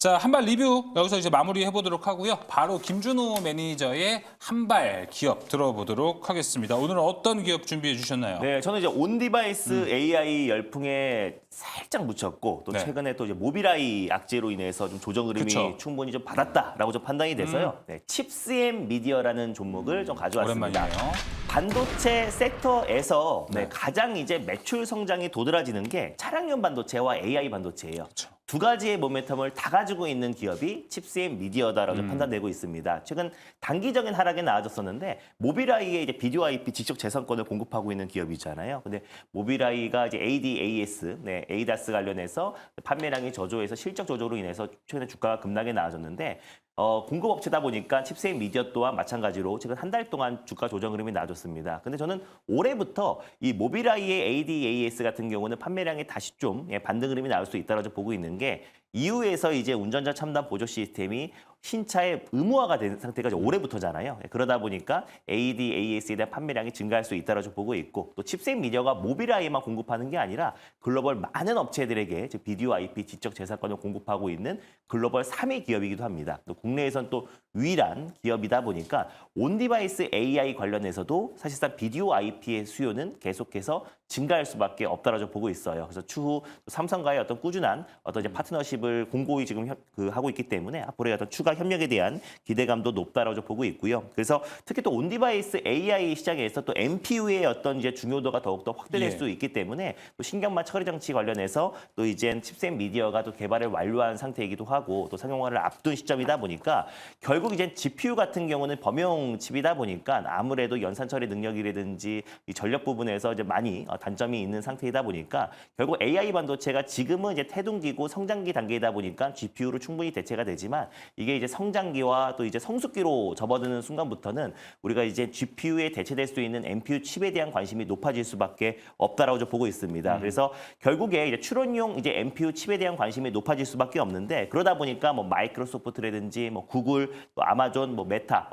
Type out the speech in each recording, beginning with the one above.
자, 한발 리뷰 여기서 이제 마무리해 보도록 하고요. 바로 김준호 매니저의 한발 기업 들어보도록 하겠습니다. 오늘은 어떤 기업 준비해 주셨나요? 네, 저는 이제 온디바이스 AI 열풍에 살짝 묻혔고 또 네. 최근에 또 이제 모빌아이 악재로 인해서 좀 조정 흐름이 그쵸. 충분히 좀 받았다라고 좀 판단이 돼서요. 네, 칩스앤 미디어라는 종목을 좀 가져왔습니다. 오랜만이네요. 반도체 섹터에서 네. 가장 이제 매출 성장이 도드라지는 게 차량용 반도체와 AI 반도체예요. 그쵸. 두 가지의 모멘텀을 다 가지고 있는 기업이 칩스앤 미디어다라고 판단되고 있습니다. 최근 단기적인 하락이 나아졌었는데 모빌아이에 이제 비디오 IP 직접 재산권을 공급하고 있는 기업이잖아요. 근데 모빌아이가 이제 ADAS, 네, ADAS 관련해서 판매량이 저조해서 실적 저조로 인해서 최근에 주가가 급락에 나아졌는데 공급업체다 보니까 칩스앤 미디어 또한 마찬가지로 최근 한 달 동안 주가 조정 흐름이 나아졌습니다. 근데 저는 올해부터 이 모빌아이의 ADAS 같은 경우는 판매량이 다시 좀 반등 흐름이 나올 수 있다고 보고 있는 게 이후에서 이제 운전자 첨단 보조 시스템이 신차의 의무화가 된 상태가 이제 올해부터잖아요. 그러다 보니까 ADAS에 대한 판매량이 증가할 수 있다고 보고 있고 또 칩셋 미디어가 모빌아이만 공급하는 게 아니라 글로벌 많은 업체들에게 즉 비디오 IP 지적 재산권을 공급하고 있는 글로벌 3위 기업이기도 합니다. 또 국내에선 또 유일한 기업이다 보니까 온디바이스 AI 관련해서도 사실상 비디오 IP의 수요는 계속해서 증가할 수밖에 없다라고 보고 있어요. 그래서 추후 삼성과의 어떤 꾸준한 어떤 이제 파트너십을 공고히 지금 하고 있기 때문에 앞으로의 어떤 추가 협력에 대한 기대감도 높다라고 보고 있고요. 그래서 특히 또 온디바이스 AI 시장에서 또 MPU의 어떤 이제 중요도가 더욱더 확대될 수 있기 때문에 또 신경망 처리 장치 관련해서 또 이제 칩셋 미디어가 또 개발을 완료한 상태이기도 하고 또 상용화를 앞둔 시점이다 보니까 결국 이제 GPU 같은 경우는 범용 칩이다 보니까 아무래도 연산 처리 능력이라든지 이 전력 부분에서 이제 많이 단점이 있는 상태이다 보니까 결국 AI 반도체가 지금은 이제 태동기고 성장기 단계이다 보니까 GPU로 충분히 대체가 되지만 이게 이제 성장기와 또 이제 성숙기로 접어드는 순간부터는 우리가 이제 GPU에 대체될 수 있는 NPU 칩에 대한 관심이 높아질 수밖에 없다라고 좀 보고 있습니다. 그래서 결국에 이제 추론용 이제 NPU 칩에 대한 관심이 높아질 수밖에 없는데 그러다 보니까 뭐 마이크로소프트라든지 뭐 구글, 또 아마존, 뭐 메타,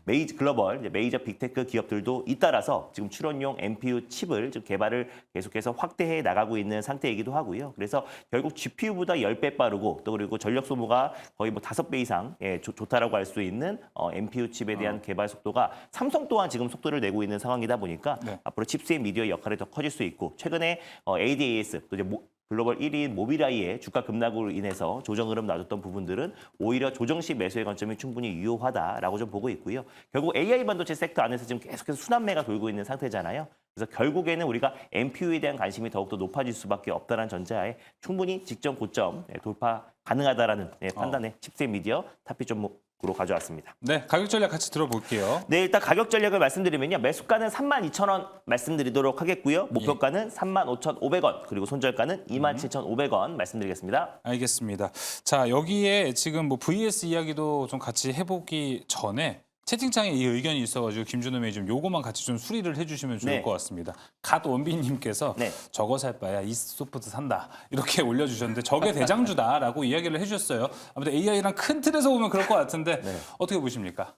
메이저 글로벌 이제 메이저 빅테크 기업들도 잇따라서 지금 추론용 NPU 칩을 좀 개발을 계속해서 확대해 나가고 있는 상태이기도 하고요. 그래서 결국 GPU보다 10배 빠르고 또 그리고 전력 소모가 거의 뭐 5배 이상 좋다라고 할 수 있는 NPU 칩에 대한 개발 속도가 삼성 또한 지금 속도를 내고 있는 상황이다 보니까 앞으로 칩셋 미디어의 역할이 더 커질 수 있고 최근에 ADAS 또 이제 글로벌 1위인 모빌아이의 주가 급락으로 인해서 조정 흐름 놔줬던 부분들은 오히려 조정시 매수의 관점이 충분히 유효하다라고 좀 보고 있고요. 결국 AI 반도체 섹터 안에서 지금 계속해서 순환매가 돌고 있는 상태잖아요. 그래서 결국에는 우리가 NPU에 대한 관심이 더욱더 높아질 수밖에 없다는 전제하에 충분히 직전 고점 돌파 가능하다라는 판단에 칩셋 미디어 탑픽 종목으로 가져왔습니다. 네, 가격 전략 같이 들어볼게요. 네, 일단 가격 전략을 말씀드리면요. 매수가는 32,000원 말씀드리도록 하겠고요. 목표가는 35,500원, 그리고 손절가는 27,500원 말씀드리겠습니다. 알겠습니다. 자, 여기에 지금 뭐 VS 이야기도 좀 같이 해보기 전에 채팅창에 이 의견이 있어가지고 김준호 매니저 좀 요거만 같이 좀 수리를 해주시면 좋을 것 같습니다. 갓 원빈님께서 저거 살 바야 이소프트 산다 이렇게 올려주셨는데 저게 대장주다라고 이야기를 해주셨어요. 아무튼 AI랑 큰 틀에서 보면 그럴 것 같은데 어떻게 보십니까?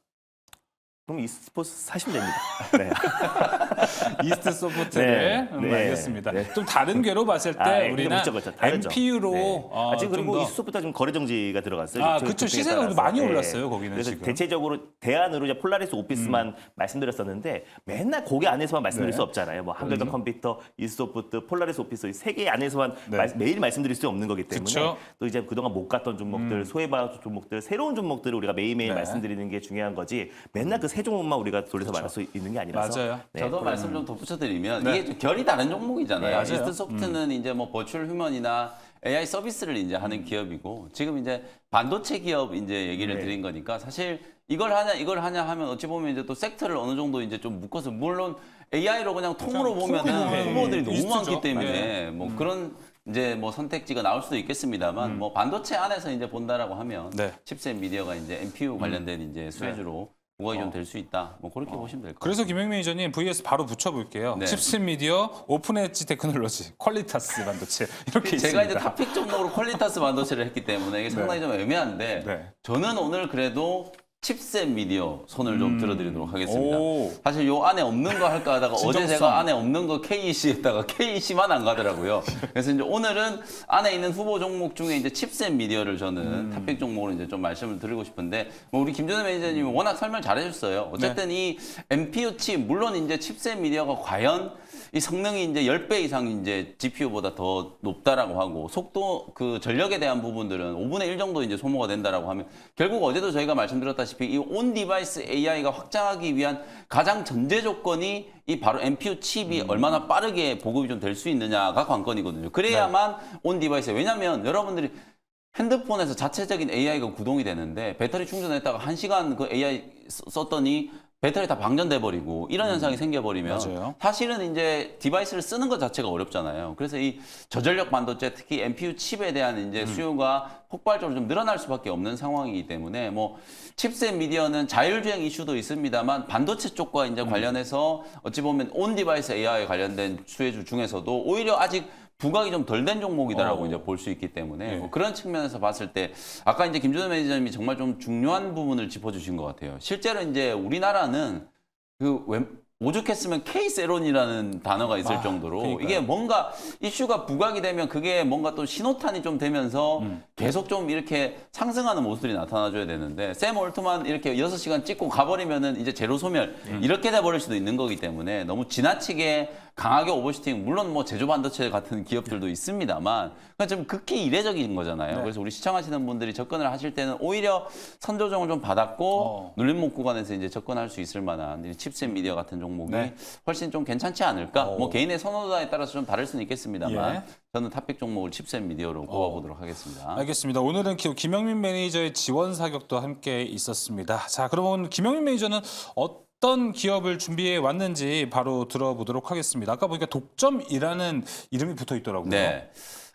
그럼 e스포츠 사시면 됩니다. 네. 이스트 소프트를 알겠습니다. 좀 다른 궤로 봤을 때 우리는 NPU로 지금 그리고 이스소프트가 좀 거래 정지가 들어갔어요. 그렇죠. 시세가 많이 올랐어요. 거기는 그래서 지금. 대체적으로 대안으로 이제 폴라리스 오피스만 말씀드렸었는데 맨날 거기 안에서만 말씀드릴 수 없잖아요. 뭐 한글더 컴퓨터, 이스소프트, 폴라리스 오피스 세 개 안에서만 매일 말씀드릴 수 없는 거기 때문에 또 이제 그동안 못 갔던 종목들, 소외받았던 종목들, 새로운 종목들을 우리가 매일매일 말씀드리는 게 중요한 거지. 맨날 그 세 종목만 우리가 돌려서 말할 수 있는 게 아니라서. 맞아요. 저도 말씀 좀 덧붙여드리면 이게 좀 결이 다른 종목이잖아요. 이스트소프트는 이제 뭐 버추얼 휴먼이나 AI 서비스를 이제 하는 기업이고 지금 이제 반도체 기업 이제 얘기를 드린 거니까 사실 이걸 하냐 하면 어찌 보면 이제 또 섹터를 어느 정도 이제 좀 묶어서 물론 AI로 그냥 통으로 보면은 후보들이 너무 많기 때문에 뭐 그런 이제 뭐 선택지가 나올 수도 있겠습니다만 뭐 반도체 안에서 이제 본다라고 하면 칩셋 미디어가 이제 NPU 관련된 이제 수혜주로 부각이 좀 될 수 있다. 뭐 그렇게 보시면 될 것 같아요. 그래서 김영 매니저님 VS 바로 붙여볼게요. 칩셋 미디어, 오픈 엣지 테크놀로지, 퀄리타스 반도체 이렇게 제가 있습니다. 이제 탑픽 종목으로 퀄리타스 반도체를 했기 때문에 이게 상당히 좀 애매한데 저는 오늘 그래도 칩셋 미디어 손을 좀 들어드리도록 하겠습니다. 오. 사실 요 안에 없는 거 할까 하다가 어제 진정성. 제가 안에 없는 거 KEC 했다가 KEC만 안 가더라고요. 그래서 이제 오늘은 안에 있는 후보 종목 중에 이제 칩셋 미디어를 저는 탑픽 종목으로 이제 좀 말씀을 드리고 싶은데 뭐 우리 김준호 매니저님이 워낙 설명 잘해줬어요. 어쨌든 이 MPU 칩 물론 이제 칩셋 미디어가 과연 이 성능이 이제 10배 이상 이제 GPU보다 더 높다라고 하고 속도 그 전력에 대한 부분들은 5분의 1 정도 이제 소모가 된다라고 하면 결국 어제도 저희가 말씀드렸다시피 이 온 디바이스 AI가 확장하기 위한 가장 전제 조건이 이 바로 MPU 칩이 얼마나 빠르게 보급이 좀 될 수 있느냐가 관건이거든요. 그래야만 온 디바이스 왜냐하면 여러분들이 핸드폰에서 자체적인 AI가 구동이 되는데 배터리 충전했다가 1시간 그 AI 썼더니 배터리 다 방전돼 버리고 이런 현상이 생겨버리면 맞아요. 사실은 이제 디바이스를 쓰는 것 자체가 어렵잖아요. 그래서 이 저전력 반도체 특히 MPU 칩에 대한 이제 수요가 폭발적으로 좀 늘어날 수밖에 없는 상황이기 때문에 뭐 칩셋 미디어는 자율주행 이슈도 있습니다만 반도체 쪽과 이제 관련해서 어찌 보면 온 디바이스 AI 관련된 수혜주 중에서도 오히려 아직 부각이 좀 덜 된 종목이다라고 이제 볼 수 있기 때문에 뭐 그런 측면에서 봤을 때 아까 이제 김준호 매니저님이 정말 좀 중요한 부분을 짚어주신 것 같아요. 실제로 이제 우리나라는 오죽했으면 K세론이라는 단어가 있을 정도로 그러니까요. 이게 뭔가 이슈가 부각이 되면 그게 뭔가 또 신호탄이 좀 되면서 계속 좀 이렇게 상승하는 모습들이 나타나줘야 되는데 샘 올트만 이렇게 6시간 찍고 가버리면은 이제 제로 소멸 이렇게 돼버릴 수도 있는 거기 때문에 너무 지나치게 강하게 오버슈팅 물론 뭐 제조 반도체 같은 기업들도 있습니다만 그건 좀 극히 이례적인 거잖아요. 그래서 우리 시청하시는 분들이 접근을 하실 때는 오히려 선조정을 좀 받았고 눌림목 구간에서 이제 접근할 수 있을 만한 이 칩셋 미디어 같은 종목이 훨씬 좀 괜찮지 않을까? 뭐 개인의 선호도에 따라서 좀 다를 수는 있겠습니다만 저는 탑픽 종목을 칩셋 미디어로 꼽아보도록 하겠습니다. 알겠습니다. 오늘은 김영민 매니저의 지원 사격도 함께 있었습니다. 자, 그러면 김영민 매니저는 어떤 기업을 준비해 왔는지 바로 들어보도록 하겠습니다. 아까 보니까 독점이라는 이름이 붙어 있더라고요. 네.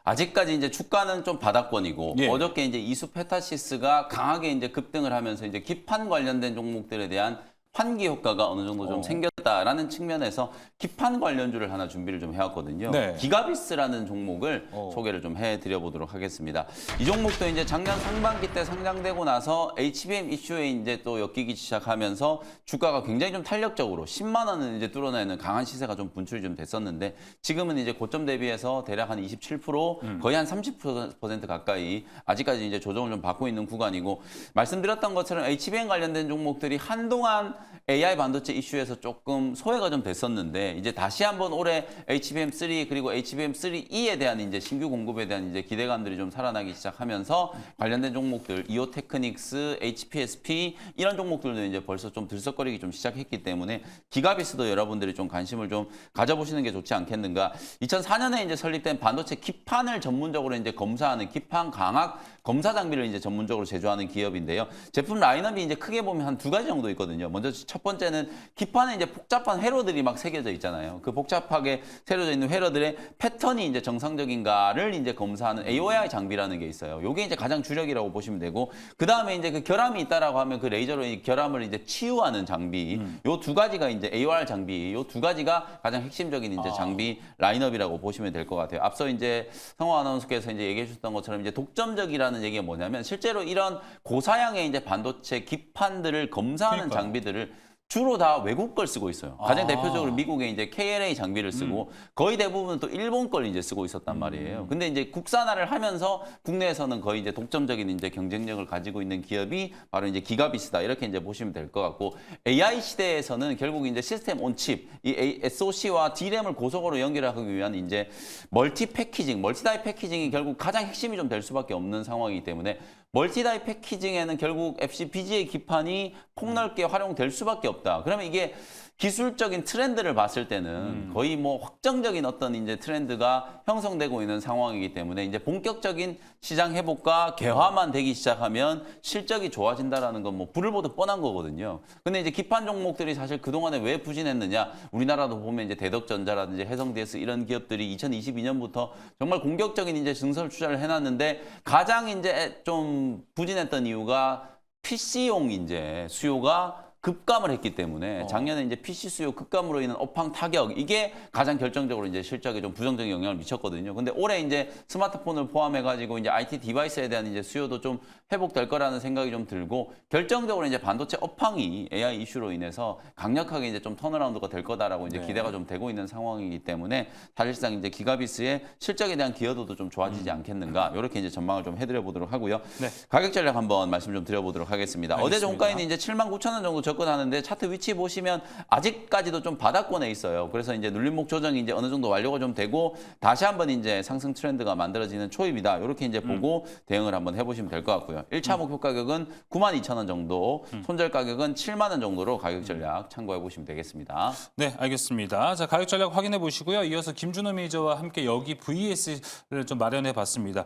아직까지 이제 주가는 좀 바닥권이고 어저께 이제 이수페타시스가 강하게 이제 급등을 하면서 이제 기판 관련된 종목들에 대한 환기 효과가 어느 정도 좀 생겼다라는 측면에서 기판 관련주를 하나 준비를 좀 해왔거든요. 기가비스라는 종목을 소개를 좀 해드려 보도록 하겠습니다. 이 종목도 이제 작년 상반기 때 상장되고 나서 HBM 이슈에 이제 또 엮이기 시작하면서 주가가 굉장히 좀 탄력적으로 10만 원을 이제 뚫어내는 강한 시세가 좀 분출이 좀 됐었는데 지금은 이제 고점 대비해서 대략 한 27% 거의 한 30% 가까이 아직까지 이제 조정을 좀 받고 있는 구간이고 말씀드렸던 것처럼 HBM 관련된 종목들이 한동안 AI 반도체 이슈에서 조금 소외가 좀 됐었는데 이제 다시 한번 올해 HBM3 그리고 HBM3E에 대한 이제 신규 공급에 대한 이제 기대감들이 좀 살아나기 시작하면서 관련된 종목들 이오테크닉스, HPSP 이런 종목들도 이제 벌써 좀 들썩거리기 좀 시작했기 때문에 기가비스도 여러분들이 좀 관심을 좀 가져보시는 게 좋지 않겠는가. 2004년에 이제 설립된 반도체 기판을 전문적으로 이제 검사하는 기판 강학 검사 장비를 이제 전문적으로 제조하는 기업인데요. 제품 라인업이 이제 크게 보면 한 두 가지 정도 있거든요. 먼저 첫 번째는 기판에 이제 복잡한 회로들이 막 새겨져 있잖아요. 그 복잡하게 새겨져 있는 회로들의 패턴이 이제 정상적인가를 이제 검사하는 AOI 장비라는 게 있어요. 요게 이제 가장 주력이라고 보시면 되고 그 다음에 이제 그 결함이 있다라고 하면 그 레이저로 이 결함을 이제 치유하는 장비. 요 두 가지가 이제 AOR 장비. 요 두 가지가 가장 핵심적인 이제 장비 라인업이라고 보시면 될 것 같아요. 앞서 이제 성호 아나운서께서 이제 얘기해 주셨던 것처럼 이제 독점적이라는 얘기가 뭐냐면 실제로 이런 고사양의 이제 반도체 기판들을 검사하는 장비들을 주로 다 외국 걸 쓰고 있어요. 가장 대표적으로 미국의 이제 KLA 장비를 쓰고 거의 대부분 또 일본 걸 이제 쓰고 있었단 말이에요. 근데 이제 국산화를 하면서 국내에서는 거의 이제 독점적인 이제 경쟁력을 가지고 있는 기업이 바로 이제 기가비스다 이렇게 이제 보시면 될 것 같고 AI 시대에서는 결국 이제 시스템 온 칩, 이 SoC와 D램을 고속으로 연결하기 위한 이제 멀티 패키징, 멀티다이 패키징이 결국 가장 핵심이 좀 될 수밖에 없는 상황이기 때문에 멀티다이 패키징에는 결국 FPGA 기판이 폭넓게 활용될 수밖에 없다. 그러면 이게 기술적인 트렌드를 봤을 때는 거의 뭐 확정적인 어떤 이제 트렌드가 형성되고 있는 상황이기 때문에 이제 본격적인 시장 회복과 개화만 되기 시작하면 실적이 좋아진다라는 건 뭐 불을 보듯 뻔한 거거든요. 근데 이제 기판 종목들이 사실 그동안에 왜 부진했느냐? 우리나라도 보면 이제 대덕전자라든지 해성DS 이런 기업들이 2022년부터 정말 공격적인 이제 증설 투자를 해놨는데 가장 이제 좀 부진했던 이유가 PC용 이제 수요가 급감을 했기 때문에 작년에 이제 PC 수요 급감으로 인한 업황 타격 이게 가장 결정적으로 이제 실적에 좀 부정적인 영향을 미쳤거든요. 근데 올해 이제 스마트폰을 포함해 가지고 이제 IT 디바이스에 대한 이제 수요도 좀 회복될 거라는 생각이 좀 들고 결정적으로 이제 반도체 업황이 AI 이슈로 인해서 강력하게 이제 좀 턴어라운드가 될 거다라고 이제 기대가 좀 되고 있는 상황이기 때문에 사실상 이제 기가비스의 실적에 대한 기여도도 좀 좋아지지 않겠는가 이렇게 이제 전망을 좀 해드려 보도록 하고요. 네. 가격 전략 한번 말씀 좀 드려보도록 하겠습니다. 어제 알겠습니다. 종가에는 이제 79,000원 정도 접근하는데 차트 위치 보시면 아직까지도 좀 바닥권에 있어요. 그래서 이제 눌림목 조정이 이제 어느 정도 완료가 좀 되고 다시 한번 이제 상승 트렌드가 만들어지는 초입이다. 이렇게 이제 보고 대응을 한번 해보시면 될 것 같고요. 1차 목표 가격은 92,000원 정도, 손절 가격은 7만 원 정도로 가격 전략 참고해 보시면 되겠습니다. 네, 알겠습니다. 자, 가격 전략 확인해 보시고요. 이어서 김준호 매니저와 함께 여기 VS를 좀 마련해 봤습니다.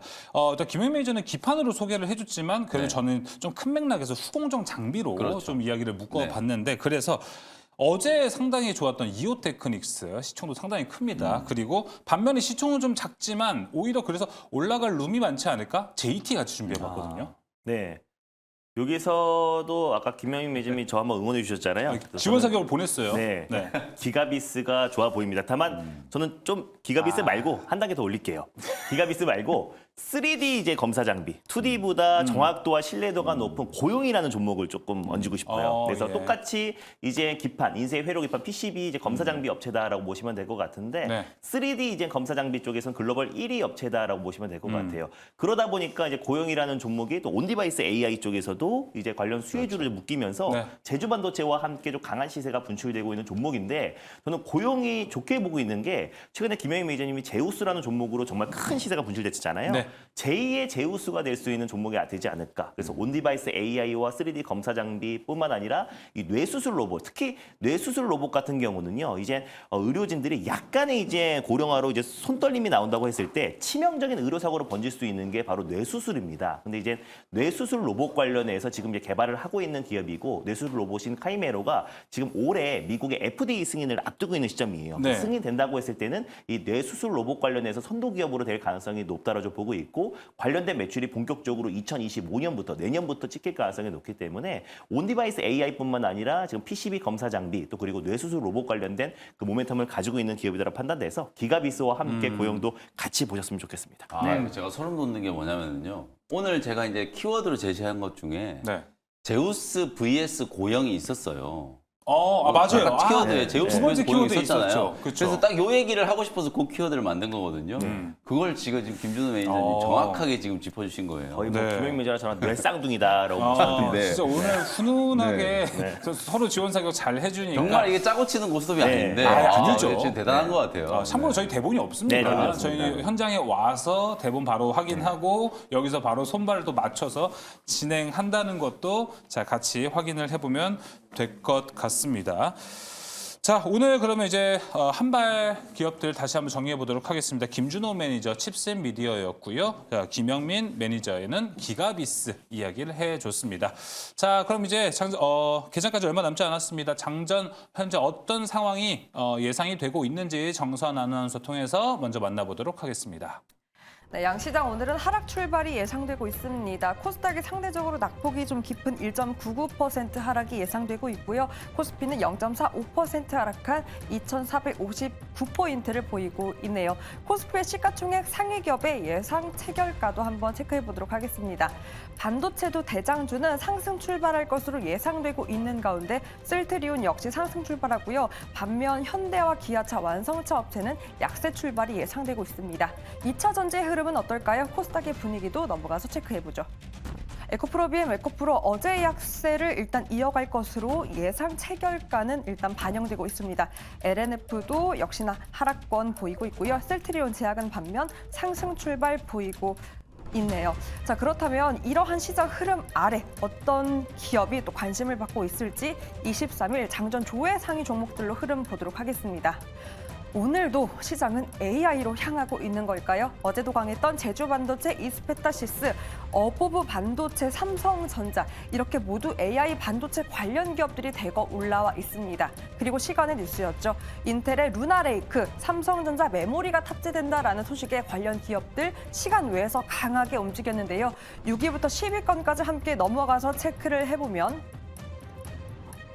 일단 김현 매니저는 기판으로 소개를 해줬지만 그래도 네. 저는 좀 큰 맥락에서 수공정 장비로 그렇죠. 좀 이야기를 묶어봤는데 그래서 어제 상당히 좋았던 이오테크닉스 시총도 상당히 큽니다. 그리고 반면에 시총은 좀 작지만 오히려 그래서 올라갈 룸이 많지 않을까? JT 같이 준비해봤거든요. 네. 여기서도 아까 김영민 매니저님이 저 한번 응원해 주셨잖아요. 그래서 지원 저는 사격을 보냈어요. 네. 네. 기가비스가 좋아 보입니다. 다만 저는 좀 기가비스 말고 한 단계 더 올릴게요. 기가비스 말고 3D 이제 검사 장비, 2D보다 정확도와 신뢰도가 높은 고용이라는 종목을 조금 얹고 싶어요. 그래서 예. 똑같이 이제 기판, 인쇄 회로 기판, PCB 이제 검사 장비 업체다라고 보시면 될 것 같은데 네. 3D 이제 검사 장비 쪽에서는 글로벌 1위 업체다라고 보시면 될 것 같아요. 그러다 보니까 이제 고용이라는 종목이 또 온디바이스 AI 쪽에서도 이제 관련 수혜주를 묶이면서 네. 제주 반도체와 함께 좀 강한 시세가 분출되고 있는 종목인데 저는 고용이 좋게 보고 있는 게 최근에 김영희 매니저님이 제우스라는 종목으로 정말 큰 시세가 분출됐잖아요. 네. 제2의 제우스가 될 수 있는 종목이 되지 않을까. 그래서 온디바이스 AI와 3D 검사 장비뿐만 아니라 이 뇌수술 로봇, 특히 뇌수술 로봇 같은 경우는요. 이제 의료진들이 약간의 이제 고령화로 이제 손떨림이 나온다고 했을 때 치명적인 의료 사고로 번질 수 있는 게 바로 뇌수술입니다. 근데 이제 뇌수술 로봇 관련해서 지금 이제 개발을 하고 있는 기업이고 뇌수술 로봇인 카이메로가 지금 올해 미국의 FDA 승인을 앞두고 있는 시점이에요. 네. 승인된다고 했을 때는 이 뇌수술 로봇 관련해서 선도 기업으로 될 가능성이 높다라고 보고 있고 관련된 매출이 본격적으로 2025년부터 내년부터 찍힐 가능성이 높기 때문에 온디바이스 AI뿐만 아니라 지금 PCB 검사 장비 또 그리고 뇌수술 로봇 관련된 그 모멘텀을 가지고 있는 기업이라고 판단돼서 기가비스와 함께 고용도 같이 보셨으면 좋겠습니다. 제가 소름 돋는 게 뭐냐면요. 오늘 제가 이제 키워드로 제시한 것 중에 네. 제우스 vs 고영이 있었어요. 맞아요. 아까 키워드에 네. 제우스 두 번째 vs 고영이 키워드 있었잖아요. 있었죠. 그쵸. 그래서 딱 요 얘기를 하고 싶어서 그 키워드를 만든 거거든요. 그걸 지금 김준호 매니저님 정확하게 지금 짚어주신 거예요. 거의 뭐 네. 김영민 매니저랑 저랑 뇌쌍둥이다라고 보시면 됩니다. 진짜 오늘 훈훈하게 서로 지원 사격 잘 해주니까. 정말 이게 짜고 치는 고스톱이 아닌데 아니죠. 진짜 대단한 것 같아요. 참고로 저희 대본이 없습니다. 네, 대본이 없습니다. 저희 현장에 와서 대본 바로 확인하고 여기서 바로 손발을 또 맞춰서 진행한다는 것도 자 같이 확인을 해보면 될 것 같습니다. 자, 오늘 그러면 이제 한발 기업들 다시 한번 정리해 보도록 하겠습니다. 김준호 매니저 칩셋미디어였고요. 자, 김영민 매니저에는 기가비스 이야기를 해줬습니다. 자, 그럼 이제 개장까지 얼마 남지 않았습니다. 장전 현재 어떤 상황이 예상이 되고 있는지 정선 아나운서 통해서 먼저 만나보도록 하겠습니다. 네, 양시장 오늘은 하락 출발이 예상되고 있습니다. 코스닥이 상대적으로 낙폭이 좀 깊은 1.99% 하락이 예상되고 있고요. 코스피는 0.45% 하락한 2,459포인트를 보이고 있네요. 코스피의 시가총액 상위 기업의 예상 체결가도 한번 체크해 보도록 하겠습니다. 반도체도 대장주는 상승 출발할 것으로 예상되고 있는 가운데 셀트리온 역시 상승 출발하고요. 반면 현대와 기아차, 완성차 업체는 약세 출발이 예상되고 있습니다. 2차 전지의 흐름은 어떨까요? 코스닥의 분위기도 넘어가서 체크해보죠. 에코프로비엠 에코프로 어제의 약세를 일단 이어갈 것으로 예상 체결가는 일단 반영되고 있습니다. LNF도 역시나 하락권 보이고 있고요. 셀트리온 제약은 반면 상승 출발 보이고 있네요. 자, 그렇다면 이러한 시장 흐름 아래 어떤 기업이 또 관심을 받고 있을지 23일 장전 조회 상위 종목들로 흐름 보도록 하겠습니다. 오늘도 시장은 AI로 향하고 있는 걸까요? 어제도 강했던 제주반도체, 이스페타시스, 어보브 반도체, 삼성전자 이렇게 모두 AI 반도체 관련 기업들이 대거 올라와 있습니다. 그리고 시간의 뉴스였죠. 인텔의 루나레이크, 삼성전자 메모리가 탑재된다라는 소식에 관련 기업들 시간 외에서 강하게 움직였는데요. 6위부터 10위권까지 함께 넘어가서 체크를 해보면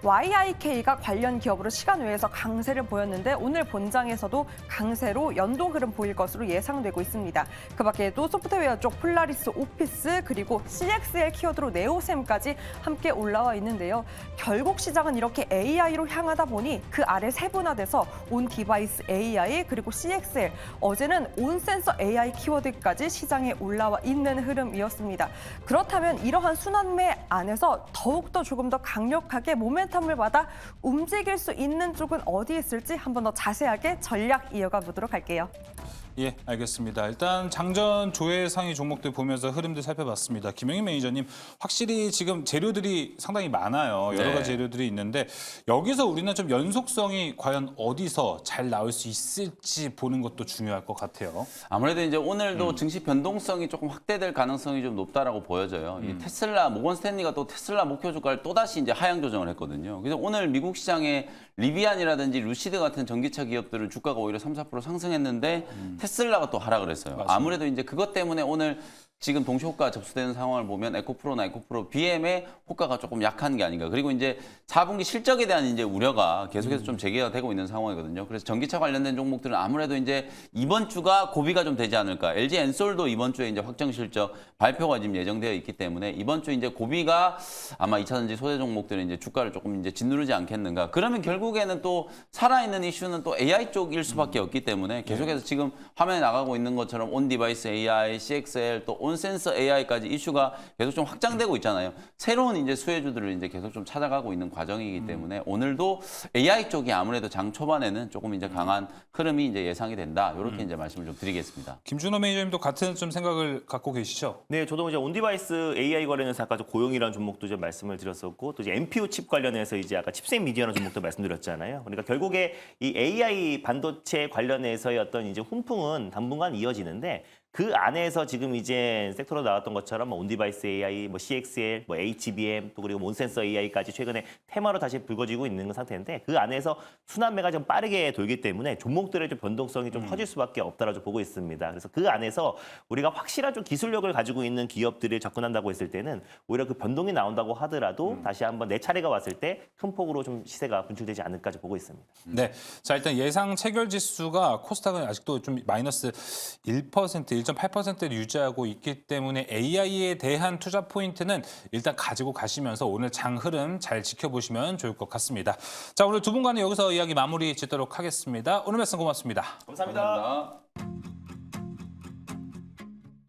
YIK가 관련 기업으로 시간 외에서 강세를 보였는데 오늘 본장에서도 강세로 연동 흐름 보일 것으로 예상되고 있습니다. 그 밖에도 소프트웨어 쪽 폴라리스 오피스 그리고 CXL 키워드로 네오셈까지 함께 올라와 있는데요. 결국 시장은 이렇게 AI로 향하다 보니 그 아래 세분화돼서 온 디바이스 AI 그리고 CXL, 어제는 온 센서 AI 키워드까지 시장에 올라와 있는 흐름이었습니다. 그렇다면 이러한 순환매 안에서 더욱더 조금 더 강력하게 모멘텀을 받아 움직일 수 있는 쪽은 어디에 있을지 한번 더 자세하게 전략 이어가 보도록 할게요. 예, 알겠습니다. 일단 장전 조회 상위 종목들 보면서 흐름들 살펴봤습니다. 김영희 매니저님, 확실히 지금 재료들이 상당히 많아요. 여러 네. 가지 재료들이 있는데 여기서 우리는 좀 연속성이 과연 어디서 잘 나올 수 있을지 보는 것도 중요할 것 같아요. 아무래도 이제 오늘도 증시 변동성이 조금 확대될 가능성이 좀 높다라고 보여져요. 이 테슬라, 모건 스탠리가 또 테슬라 목표 주가를 또다시 이제 하향 조정을 했거든요. 그래서 오늘 미국 시장에 리비안이라든지 루시드 같은 전기차 기업들은 주가가 오히려 3, 4% 상승했는데 테슬라가 또 하락을 했어요. 맞습니다. 아무래도 이제 그것 때문에 오늘 지금 동시 호가 접수되는 상황을 보면 에코프로나 에코프로 BM의 호가가 조금 약한 게 아닌가. 그리고 이제 4분기 실적에 대한 이제 우려가 계속해서 좀 제기가 되고 있는 상황이거든요. 그래서 전기차 관련된 종목들은 아무래도 이제 이번 주가 고비가 좀 되지 않을까. LG 엔솔도 이번 주에 이제 확정 실적 발표가 지금 예정되어 있기 때문에 이번 주 이제 고비가 아마 2차전지 소재 종목들은 이제 주가를 조금 이제 짓누르지 않겠는가. 그러면 결국에는 또 살아있는 이슈는 또 AI 쪽일 수밖에 없기 때문에 계속해서 지금 화면에 나가고 있는 것처럼 온 디바이스 AI, CXL 또 온 센서 AI까지 이슈가 계속 좀 확장되고 있잖아요. 새로운 이제 수혜주들을 이제 계속 좀 찾아가고 있는 과정이기 때문에 오늘도 AI 쪽이 아무래도 장 초반에는 조금 이제 강한 흐름이 이제 예상이 된다. 이렇게 이제 말씀을 좀 드리겠습니다. 김준호 매니저님도 같은 좀 생각을 갖고 계시죠? 네, 저도 이제 온디바이스 AI 관련해서 아까 고용이라는 종목도 좀 말씀을 드렸었고 또 이제 NPU 칩 관련해서 이제 아까 칩셋 미디어라는 종목도 말씀드렸잖아요. 그러니까 결국에 이 AI 반도체 관련해서의 어떤 이제 훈풍은 당분간 이어지는데 그 안에서 지금 이제 섹터로 나왔던 것처럼 뭐 온디바이스 AI, 뭐 CXL, 뭐 HBM 또 그리고 온센서 AI까지 최근에 테마로 다시 불거지고 있는 상태인데 그 안에서 순환매가 좀 빠르게 돌기 때문에 종목들의 좀 변동성이 좀 커질 수밖에 없다라고 보고 있습니다. 그래서 그 안에서 우리가 확실한 좀 기술력을 가지고 있는 기업들을 접근한다고 했을 때는 오히려 그 변동이 나온다고 하더라도 다시 한번 내 차례가 왔을 때 큰 폭으로 좀 시세가 분출되지 않을까 보고 있습니다. 네. 자, 일단 예상 체결 지수가 코스닥은 아직도 좀 마이너스 1%, 1.8%를 유지하고 있기 때문에 AI에 대한 투자 포인트는 일단 가지고 가시면서 오늘 장 흐름 잘 지켜보시면 좋을 것 같습니다. 자, 오늘 두 분과는 여기서 이야기 마무리 짓도록 하겠습니다. 오늘 말씀 고맙습니다. 감사합니다. 감사합니다.